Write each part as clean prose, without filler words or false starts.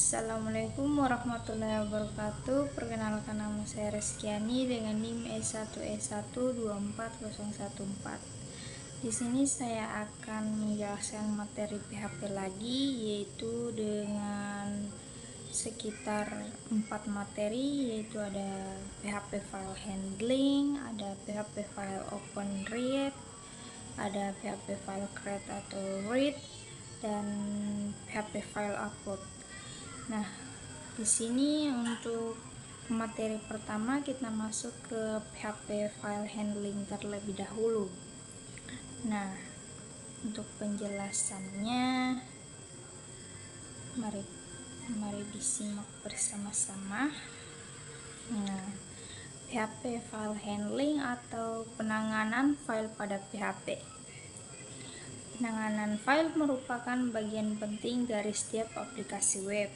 Assalamualaikum warahmatullahi wabarakatuh. Perkenalkan, nama saya Reskiani dengan NIM E1E1240114. Di sini saya akan menjelaskan materi PHP lagi, yaitu dengan sekitar 4 materi, yaitu ada PHP file handling, ada PHP file open read, ada PHP file create atau read, dan PHP file upload. Nah, di sini untuk materi pertama kita masuk ke PHP file handling terlebih dahulu. Nah, untuk penjelasannya mari disimak bersama-sama. Nah, PHP file handling atau penanganan file pada PHP. Penanganan file merupakan bagian penting dari setiap aplikasi web.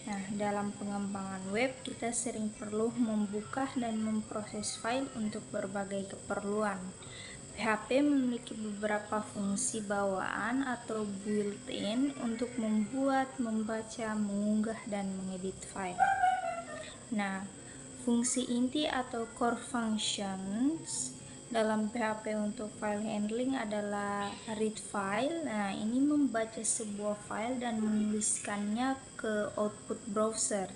Nah, dalam pengembangan web, kita sering perlu membuka dan memproses file untuk berbagai keperluan. PHP memiliki beberapa fungsi bawaan atau built-in untuk membuat, membaca, mengunggah, dan mengedit file. Nah, fungsi inti atau core functions dalam PHP untuk file handling adalah read file. Nah, ini membaca sebuah file dan menuliskannya ke output browser.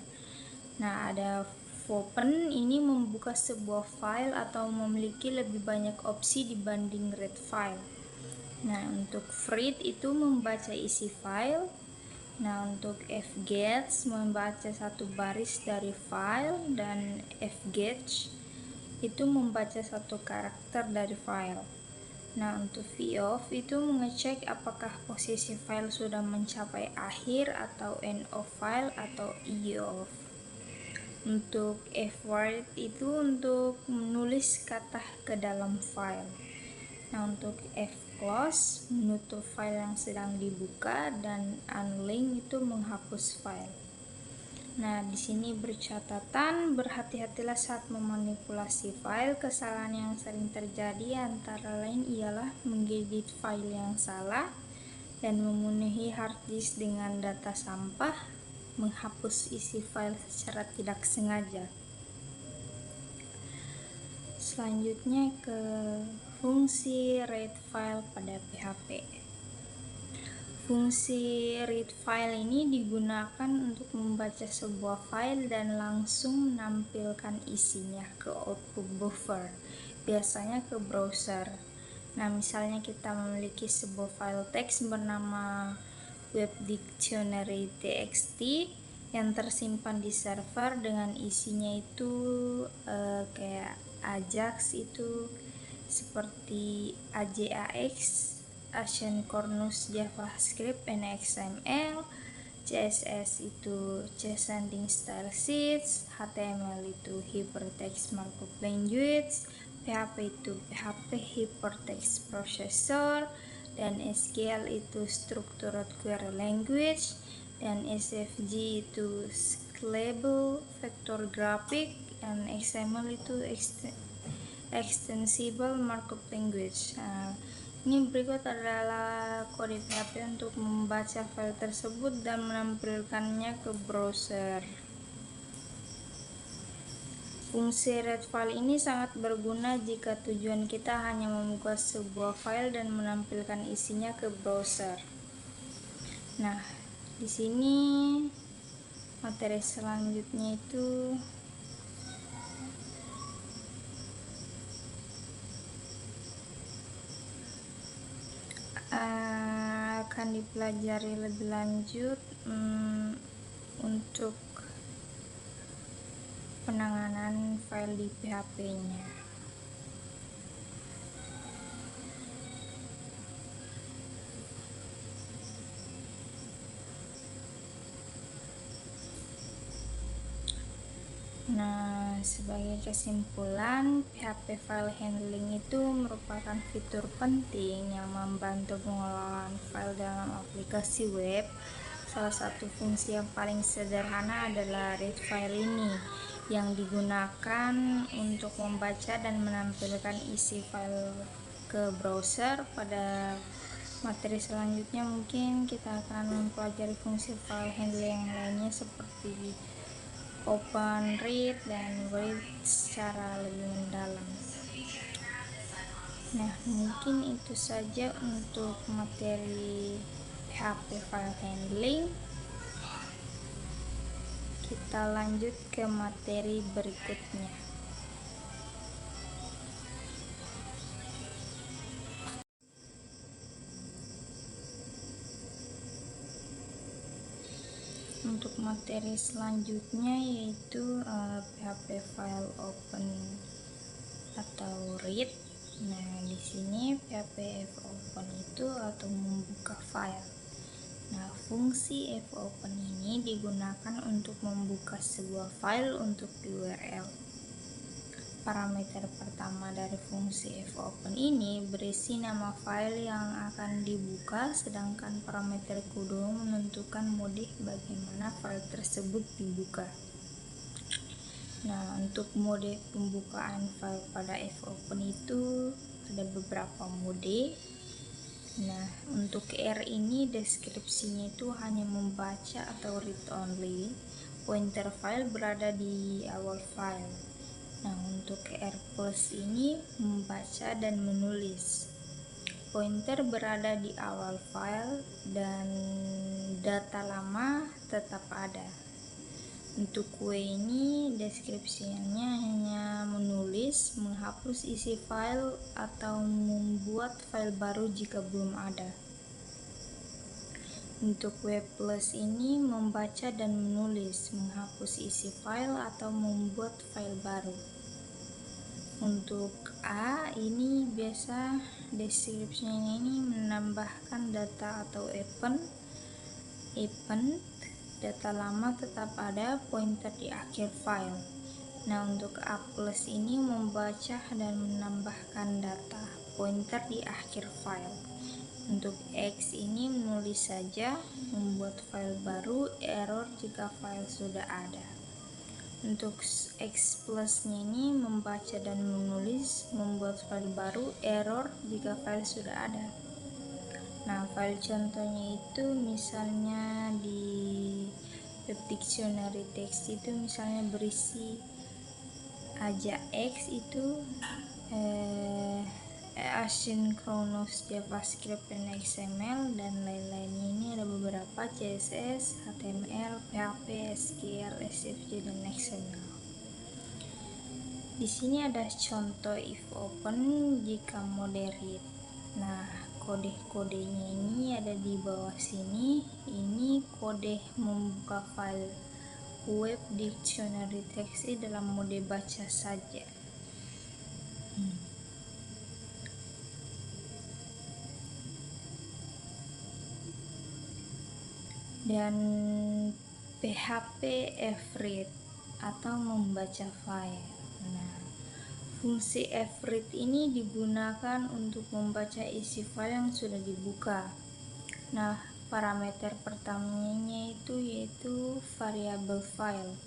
Nah, ada open, ini membuka sebuah file atau memiliki lebih banyak opsi dibanding read file. Nah, untuk read itu membaca isi file. Nah, untuk fgetch membaca satu baris dari file, dan fgetch itu membaca satu karakter dari file. Nah, untuk vof itu mengecek apakah posisi file sudah mencapai akhir atau end of file atau eof. Untuk fwrite itu untuk menulis kata ke dalam file. Nah, untuk fclose menutup file yang sedang dibuka, dan unlink itu menghapus file. Nah, di sini bercatatan, berhati-hatilah saat memanipulasi file. Kesalahan yang sering terjadi antara lain ialah mengedit file yang salah dan memenuhi hard disk dengan data sampah, menghapus isi file secara tidak sengaja. Selanjutnya ke fungsi read file pada PHP. Fungsi read file ini digunakan untuk membaca sebuah file dan langsung menampilkan isinya ke output buffer, biasanya ke browser. Nah, misalnya kita memiliki sebuah file teks bernama webdictionary.txt yang tersimpan di server dengan isinya itu kayak Ajax itu seperti AJAX, Asynchronous JavaScript and XML, CSS itu Chessending Style Sheets, HTML itu Hypertext Markup Language, PHP itu PHP Hypertext Processor, dan SQL itu Structured Query Language, dan SVG itu Scalable Vector Graphic, dan XML itu Extensible Markup Language. Nah, ini berikut adalah kode PHP untuk membaca file tersebut dan menampilkannya ke browser. Fungsi read file ini sangat berguna jika tujuan kita hanya membuka sebuah file dan menampilkan isinya ke browser. Nah, di sini materi selanjutnya itu akan dipelajari lebih lanjut untuk penanganan file di PHP-nya. Nah, sebagai kesimpulan, PHP file handling itu merupakan fitur penting yang membantu pengelolaan file dalam aplikasi web. Salah satu fungsi yang paling sederhana adalah read file ini, yang digunakan untuk membaca dan menampilkan isi file ke browser. Pada materi selanjutnya mungkin kita akan mempelajari fungsi file handler yang lainnya seperti open, read, dan read secara lebih mendalam. Nah, mungkin itu saja untuk materi PHP file handling. Kita lanjut ke materi berikutnya. Untuk materi selanjutnya yaitu PHP file open atau read. Nah, di sini PHP fopen itu atau membuka file. Nah, fungsi fopen ini digunakan untuk membuka sebuah file untuk URL. Parameter pertama dari fungsi fopen ini berisi nama file yang akan dibuka, sedangkan parameter kedua menentukan mode bagaimana file tersebut dibuka. Nah, untuk mode pembukaan file pada fopen itu ada beberapa mode. Nah, untuk R ini deskripsinya itu hanya membaca atau read only. Pointer file berada di awal file. Nah, untuk R plus ini membaca dan menulis. Pointer berada di awal file dan data lama tetap ada. Untuk W ini deskripsinya hanya menulis, menghapus isi file, atau membuat file baru jika belum ada. Untuk W plus ini membaca dan menulis, menghapus isi file, atau membuat file baru. Untuk A ini biasa deskripsinya ini menambahkan data atau event, data lama tetap ada, pointer di akhir file. Nah, untuk A plus ini membaca dan menambahkan data, pointer di akhir file. Untuk X ini menulis saja, membuat file baru, error jika file sudah ada. Untuk X plusnya ini membaca dan menulis, membuat file baru, error jika file sudah ada. Nah, file contohnya itu misalnya di web dictionary text itu misalnya berisi AJAX itu asynchronous JavaScript dan XML dan lain-lainnya. Ini ada beberapa CSS, HTML, PHP, SQL, SVG dan XML. Di sini ada contoh if open jika mode read. Nah, kode-kodenya ini ada di bawah sini. Ini kode membuka file web dictionary text dalam mode baca saja. Dan PHP fread atau membaca file. Nah, fungsi fread ini digunakan untuk membaca isi file yang sudah dibuka. Nah, parameter pertamanya itu yaitu variabel file.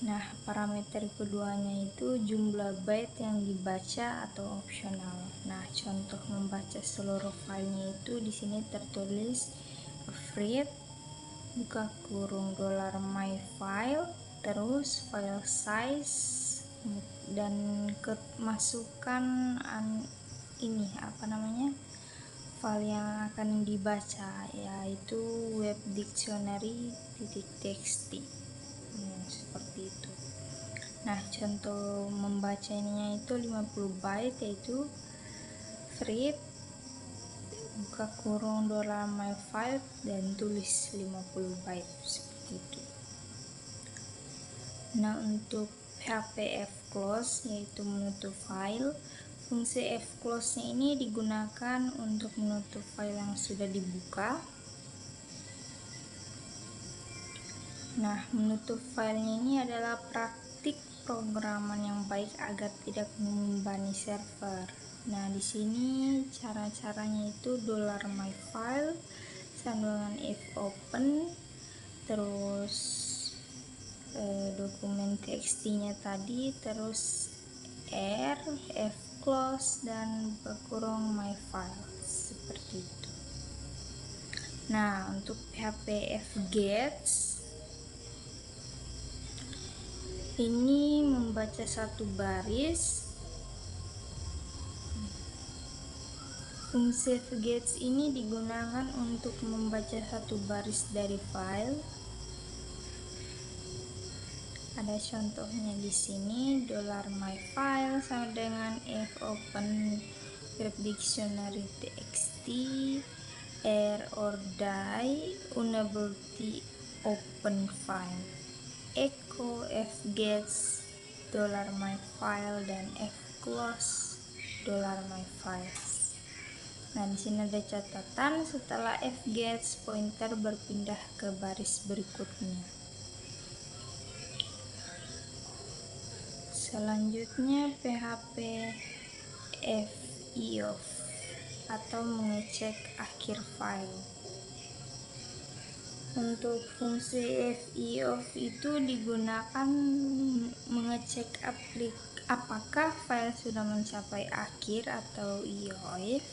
Nah, parameter keduanya itu jumlah byte yang dibaca atau opsional. Nah, contoh membaca seluruh filenya itu di sini tertulis fread buka kurung $myfile, terus file size, dan masukkan ini file yang akan dibaca, yaitu web dictionary.txt. Seperti itu. Nah, contoh membacanya itu 50 byte, yaitu fread buka kurung $myfile dan tulis 50 byte, seperti itu. Nah, untuk PHP fclose yaitu menutup file. Fungsi fclose nya ini digunakan untuk menutup file yang sudah dibuka. Nah, menutup filenya ini adalah praktik programan yang baik agar tidak membebani server. Nah, di sini cara-caranya itu $myfile sambungan if open, terus dokumen txt-nya tadi, terus r fclose dan kurung myfile, seperti itu. Nah, untuk PHP fgets ini membaca satu baris. Fungsi fgets ini digunakan untuk membaca satu baris dari file. Ada contohnya di sini, $myfile sama dengan fopen web dictionary txt, or die unable to open file, echo fgets $myfile dan fclose $myfiles. Nah, di sini ada catatan, setelah fgets pointer berpindah ke baris berikutnya. Selanjutnya PHP foff atau mengecek akhir file. Untuk fungsi foff itu digunakan mengecek apakah file sudah mencapai akhir atau IOF.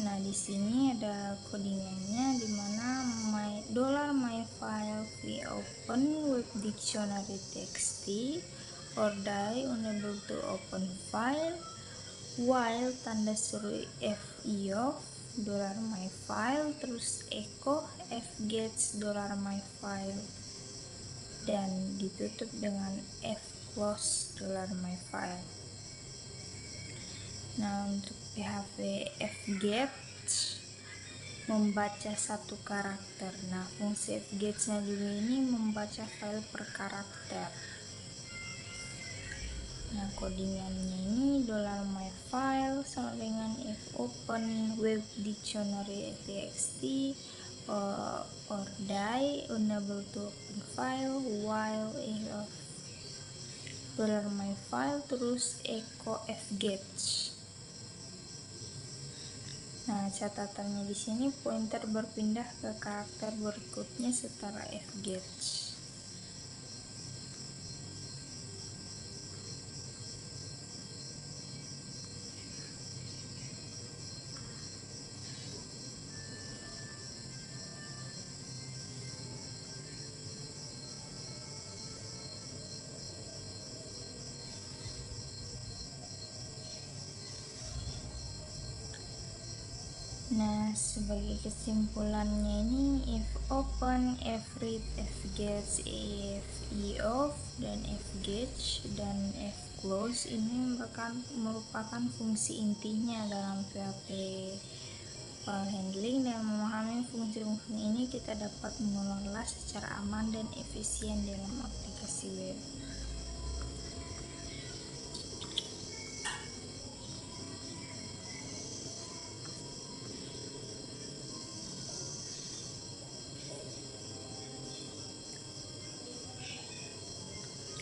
Nah, di sini ada codingannya di mana $myfile we open web dictionary txt or die unable to open file while tanda seru foff $myfile terus echo fgets $myfile dan ditutup dengan fclose $myfile. Nah, untuk PHP fgets membaca satu karakter. Nah, fungsi fgetsnya juga ini membaca file per karakter. Nah, codingannya ini $myfile sama dengan fopen web dictionary txt or die unable to open file while $myfile terus echo fgets. Nah, catatannya di sini pointer berpindah ke karakter berikutnya setelah fgets. Nah, sebagai kesimpulannya ini fopen, fread, fgets, foff, dan fgetch dan fclose ini merupakan fungsi intinya dalam PHP file handling. Dan memahami fungsi-fungsi ini kita dapat mengelola secara aman dan efisien dalam aplikasi web.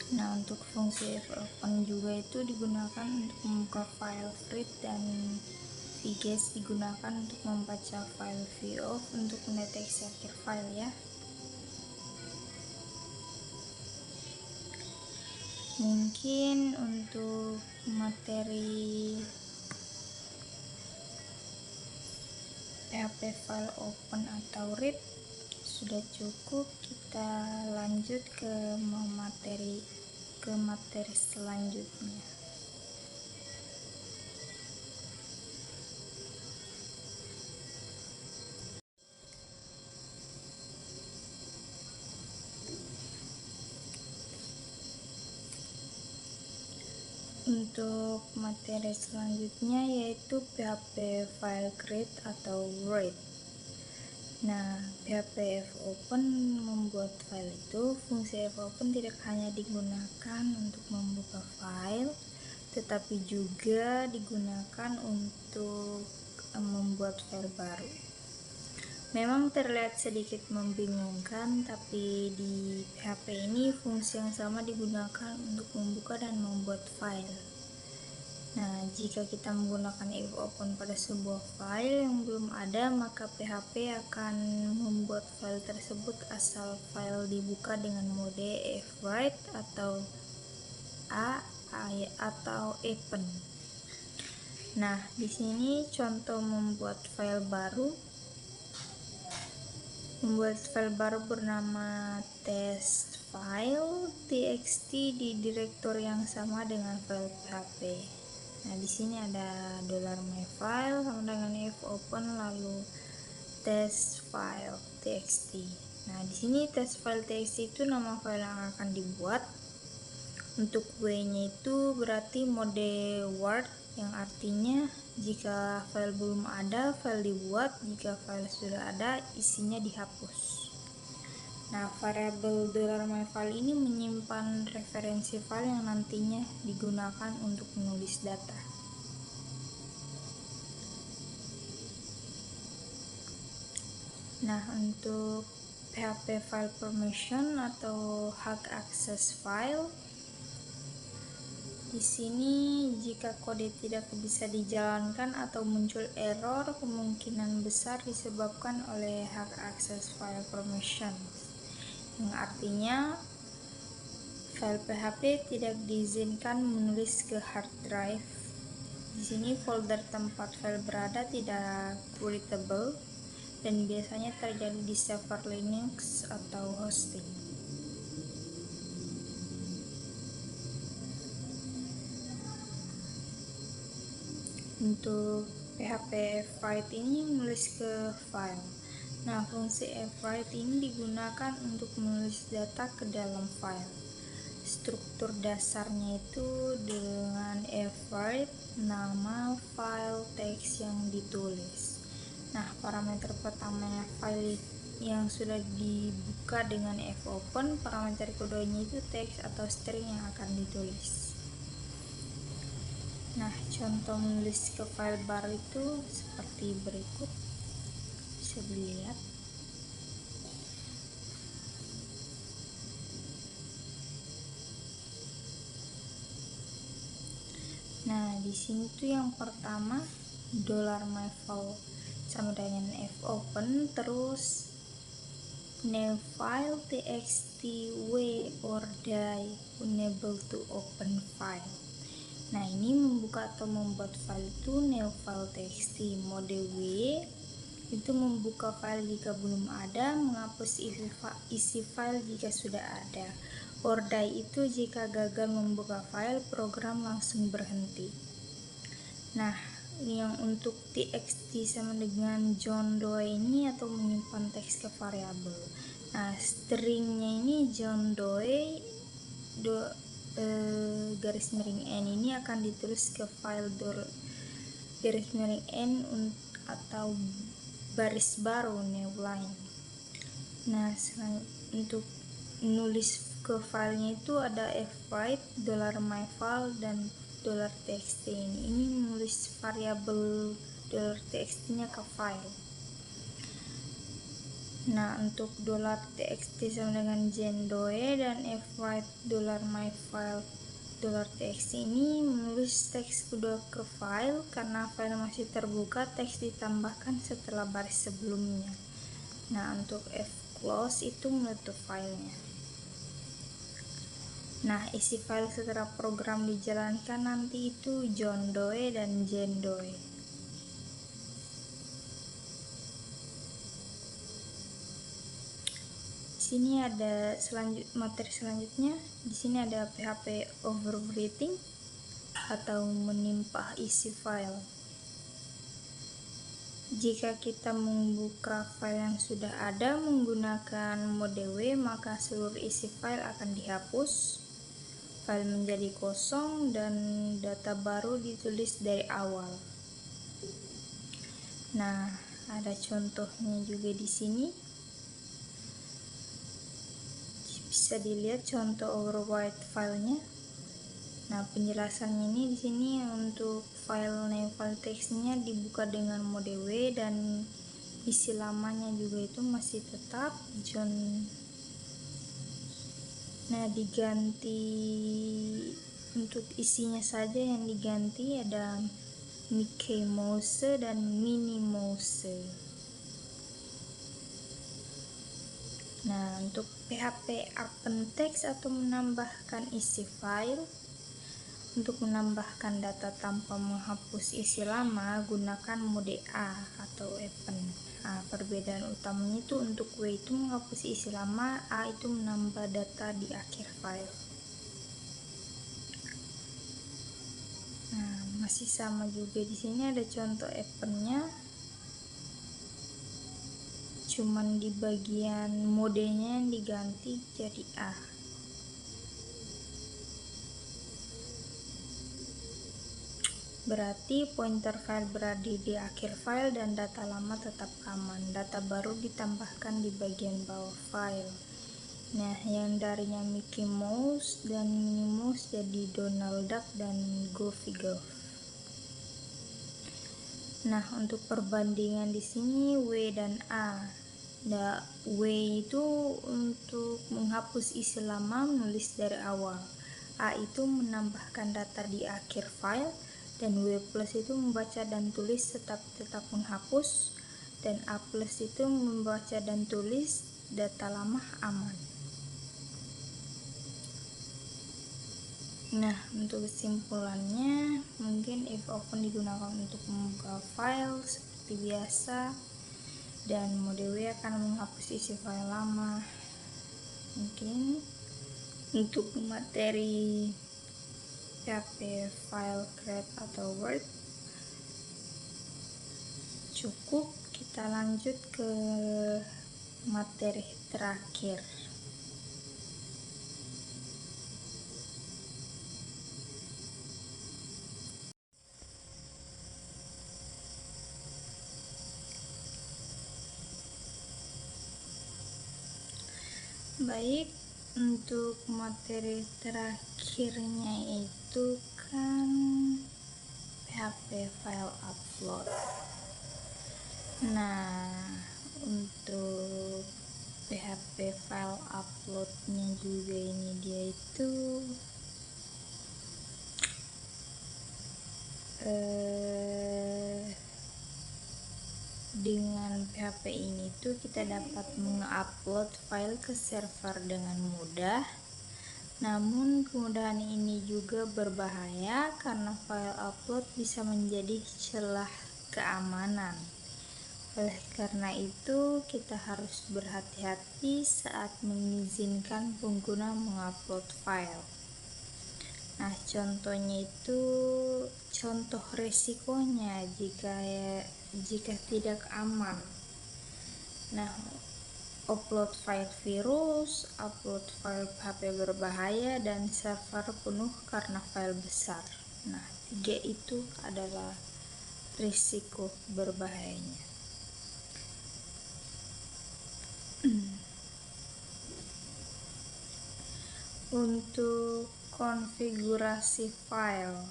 Nah, untuk fungsi fopen juga itu digunakan untuk membuka file fread dan fgets digunakan untuk membaca file voff untuk mendeteksi akhir file ya. Mungkin untuk materi PHP file open atau read sudah cukup. Kita lanjut ke materi selanjutnya. Untuk materi selanjutnya yaitu PHP file create atau read. Nah, PHP fopen membuat file itu, fungsi fopen tidak hanya digunakan untuk membuka file, tetapi juga digunakan untuk membuat file baru. Memang terlihat sedikit membingungkan, tapi di PHP ini fungsi yang sama digunakan untuk membuka dan membuat file. Nah, jika kita menggunakan if open pada sebuah file yang belum ada, maka PHP akan membuat file tersebut asal file dibuka dengan mode fwrite atau atau open. Nah, di sini contoh membuat file baru. membuat file baru bernama test file txt di direktori yang sama dengan file PHP. Nah, di sini ada $myfile sama dengan fopen lalu test file txt. Nah, di sini test file txt itu nama file yang akan dibuat. Untuk W-nya itu berarti mode Word, yang artinya jika file belum ada, file dibuat, jika file sudah ada, isinya dihapus. Nah, variabel $myfile ini menyimpan referensi file yang nantinya digunakan untuk menulis data. Nah, untuk PHP file permission atau hak akses file, di sini jika kode tidak bisa dijalankan atau muncul error, kemungkinan besar disebabkan oleh hak akses file permission, yang artinya file PHP tidak diizinkan menulis ke hard drive. Di sini folder tempat file berada tidak queryable dan biasanya terjadi di server Linux atau hosting. Untuk PHP fwrite ini menulis ke file. Nah, fungsi fwrite ini digunakan untuk menulis data ke dalam file. Struktur dasarnya itu dengan fwrite nama file teks yang ditulis. Nah, parameter pertamanya file yang sudah dibuka dengan fopen, parameter keduanya itu teks atau string yang akan ditulis. Nah, contoh menulis ke file baru itu seperti berikut, bisa dilihat. Nah, di sini tuh yang pertama $myfile sama dengan fopen, terus new file txt w or die unable to open file. Nah, ini membuka atau membuat file itu new file txt. Mode W itu membuka file jika belum ada, menghapus isi file jika sudah ada. Or die itu jika gagal membuka file, program langsung berhenti. Nah, yang untuk txt sama dengan John Doe ini atau menyimpan teks ke variabel. Nah, stringnya ini John Doe garis miring n ini akan ditulis ke file garis miring n atau baris baru new line. Nah, untuk nulis ke filenya itu ada fwrite $myfile dan $txt ini menulis variabel $txt nya ke file. Nah, untuk $txt sama dengan JNDOE dan fwrite $myfile $txt ini menulis teks kedua ke file. Karena file masih terbuka, teks ditambahkan setelah baris sebelumnya. Nah, untuk fclose itu menutup filenya. Nah, isi file setelah program dijalankan nanti itu John Doe dan Jane Doe. Sini ada materi selanjutnya. Di sini ada PHP overwriting atau menimpah isi file. Jika kita membuka file yang sudah ada menggunakan mode W, maka seluruh isi file akan dihapus, file menjadi kosong, dan data baru ditulis dari awal. Nah, ada contohnya juga di sini. Bisa dilihat contoh overwrite filenya. Nah, penjelasannya ini di sini untuk file new file teksnya dibuka dengan mode W dan isi lamanya juga itu masih tetap John. Nah, diganti untuk isinya saja yang diganti ada Mickey Mouse dan Minnie Mouse. Nah, untuk PHP append text atau menambahkan isi file, Untuk menambahkan data tanpa menghapus isi lama, gunakan mode A atau append. Nah, perbedaan utamanya itu untuk W itu menghapus isi lama, A itu menambah data di akhir file. Nah, masih sama juga di sini ada contoh appendnya, cuman di bagian modenya yang diganti jadi A. Berarti pointer file berada di akhir file dan data lama tetap aman. Data baru ditambahkan di bagian bawah file. Nah, yang darinya Mickey Mouse dan Minnie Mouse jadi Donald Duck dan Goofy Goof. Nah, untuk perbandingan di sini W dan A. Nah, W itu untuk menghapus isi lama, menulis dari awal. A itu menambahkan data di akhir file, dan W plus itu membaca dan tulis tetap menghapus, dan A plus itu membaca dan tulis data lama aman. Nah, untuk kesimpulannya, mungkin if open digunakan untuk membuka file seperti biasa, dan mode W akan menghapus isi file lama. Mungkin untuk materi PHP file create atau Word cukup. Kita lanjut ke materi terakhir. Baik, untuk materi terakhirnya itu kan PHP file upload. Nah, untuk PHP file uploadnya juga ini dia itu dengan PHP ini tuh kita dapat mengupload file ke server dengan mudah. Namun kemudahan ini juga berbahaya karena file upload bisa menjadi celah keamanan. Oleh karena itu, kita harus berhati-hati saat mengizinkan pengguna mengupload file. Nah, contohnya itu contoh resikonya jika tidak aman. Nah, upload file virus, upload file PHP berbahaya, dan server penuh karena file besar. Nah, 3 itu adalah risiko berbahayanya. Untuk konfigurasi file,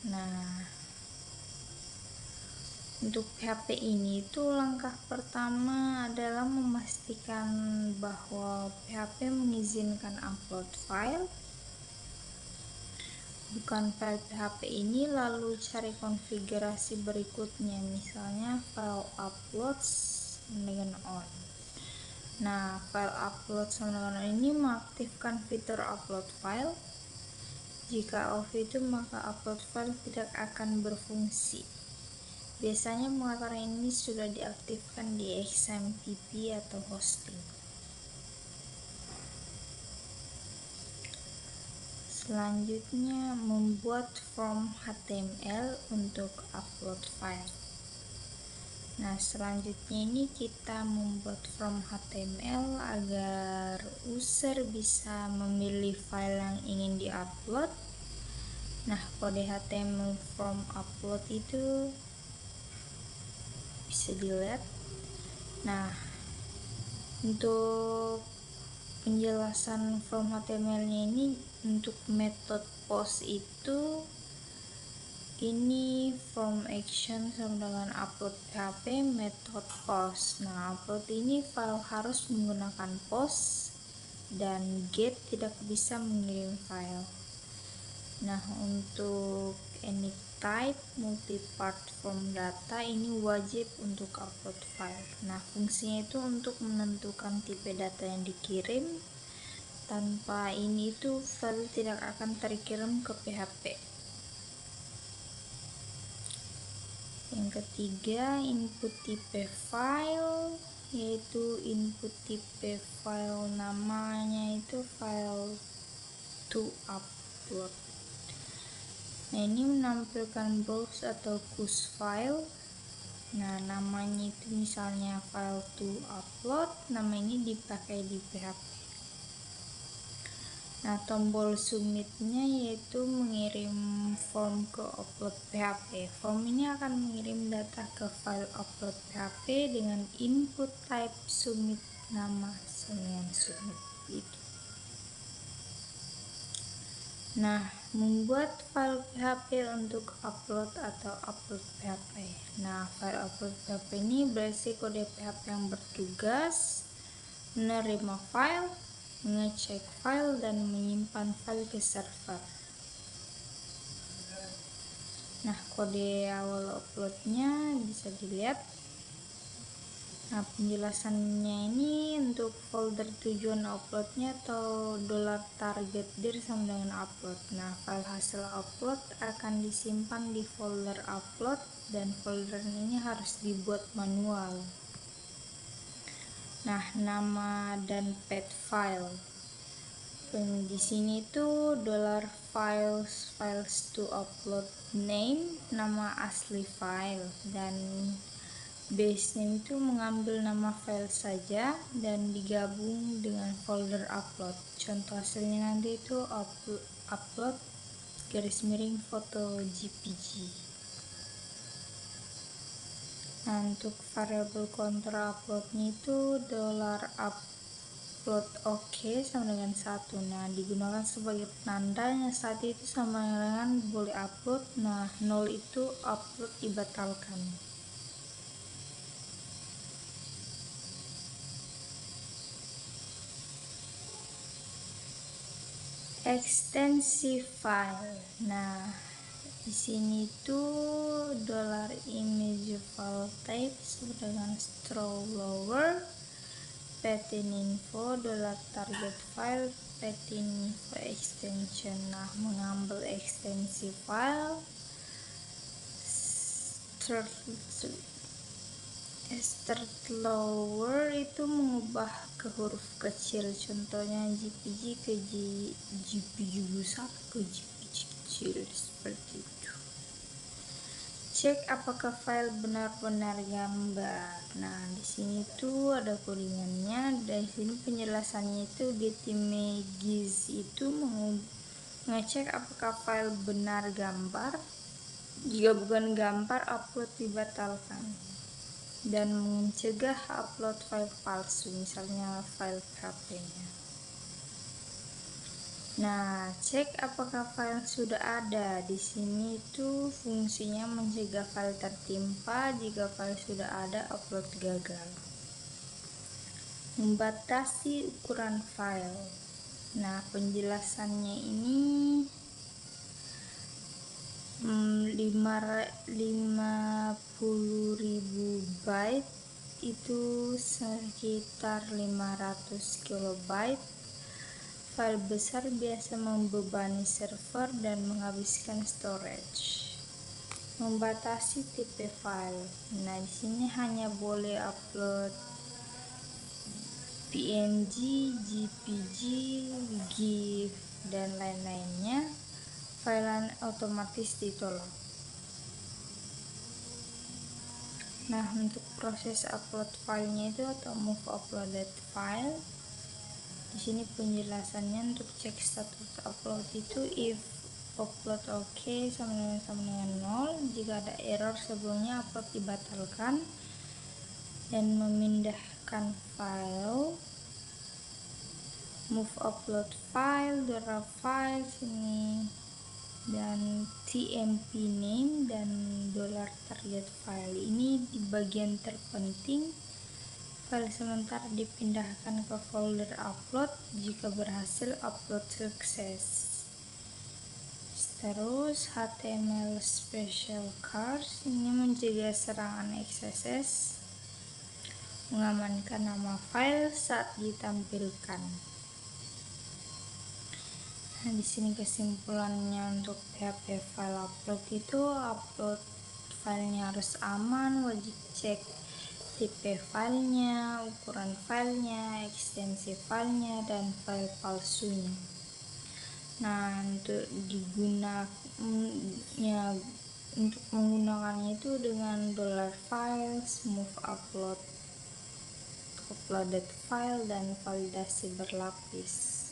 nah, untuk PHP ini itu langkah pertama adalah memastikan bahwa PHP mengizinkan upload file, bukan file PHP ini. Lalu cari konfigurasi berikutnya, misalnya file upload dengan on. Nah, file upload sama dengan on ini mengaktifkan fitur upload file. Jika off itu maka upload file tidak akan berfungsi. Biasanya pengaturan ini sudah diaktifkan di XMPP atau hosting. Selanjutnya, membuat form HTML untuk upload file. Nah, selanjutnya ini kita membuat form HTML agar user bisa memilih file yang ingin diupload. Nah, kode HTML form upload itu bisa dilihat. Nah, untuk penjelasan form HTML-nya ini, untuk metode post itu ini form action sama dengan upload PHP method post. Nah, upload ini file harus menggunakan post, dan get tidak bisa mengirim file. Nah, untuk anytype multipart form data ini wajib untuk upload file. Nah, fungsinya itu untuk menentukan tipe data yang dikirim. Tanpa ini itu file tidak akan terkirim ke PHP. Yang ketiga, input tipe file, yaitu input tipe file namanya itu file to upload. Nah, ini menampilkan browse atau push file. Nah, namanya itu misalnya file to upload, nama ini dipakai di PHP. Nah, tombol submitnya yaitu mengirim form ke upload PHP. Form ini akan mengirim data ke file upload PHP dengan input type submit, nama dengan submit itu. Nah, membuat file PHP untuk upload atau upload PHP. Nah, file upload PHP ini berisi kode PHP yang bertugas menerima file, mengecek file, dan menyimpan file ke server. Nah, kode awal uploadnya bisa dilihat. Nah, penjelasannya ini untuk folder tujuan uploadnya atau $target dir sama dengan upload. Nah, file hasil upload akan disimpan di folder upload dan folder ini harus dibuat manual. Nah, nama dan path file. Di sini itu $files to upload name, nama asli file, dan base name itu mengambil nama file saja dan digabung dengan folder upload. Contoh hasilnya nanti itu upload garis miring foto JPG. Nah, untuk variabel counter uploadnya itu $upload OK sama dengan 1. Nah, digunakan sebagai penandanya saat itu sama dengan boleh upload. Nah, 0 itu upload dibatalkan. Ekstensi file. Nah, di sini tuh $image file type dengan straw lower, pattern info, $target file, pattern info extension. Nah, mengambil ekstensi file, start lower itu mengubah ke huruf kecil, contohnya JPG ke JPG besar ke JPG kecil seperti itu. Cek apakah file benar-benar gambar. Nah, di sini tuh ada codingannya. Dari sini penjelasannya itu getimages itu mengecek apakah file benar gambar. Jika bukan gambar, upload dibatalkan. Dan mencegah upload file palsu, misalnya file PHP-nya. Nah, cek apakah file sudah ada. Di sini itu fungsinya mencegah file tertimpa. Jika file sudah ada, upload gagal. Membatasi ukuran file. Nah, penjelasannya ini 50.000 byte itu sekitar 500 kilobyte. File besar biasa membebani server dan menghabiskan storage. Membatasi tipe file. Nah, di sini hanya boleh upload PNG, JPG, GIF, dan lain-lainnya. File otomatis ditolak. Nah, untuk proses upload filenya itu atau move uploaded file, di sini penjelasannya untuk cek status upload itu if upload OK sama dengan 0. Jika ada error sebelumnya, upload dibatalkan. Dan memindahkan file, move upload file, file sini, dan tmp name dan $target file. Ini di bagian terpenting. File sementara dipindahkan ke folder upload jika berhasil upload sukses. Terus HTML special cars ini mencegah serangan XSS, mengamankan nama file saat ditampilkan. Nah, di sini kesimpulannya untuk PHP file upload itu upload filenya harus aman, wajib cek tipe filenya, ukuran filenya, ekstensi filenya, dan file palsunya. Nah, untuk menggunakannya itu dengan $files, move uploaded file, dan validasi berlapis.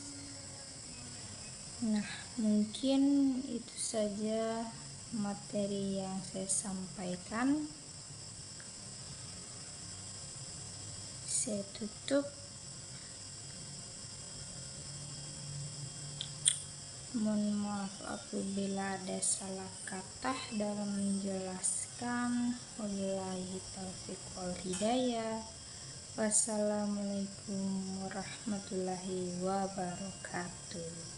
Nah, mungkin itu saja materi yang saya sampaikan. Saya tutup. Mohon maaf apabila ada salah kata dalam menjelaskan. Wabillahi taufiq wal hidayah. Wassalamualaikum warahmatullahi wabarakatuh.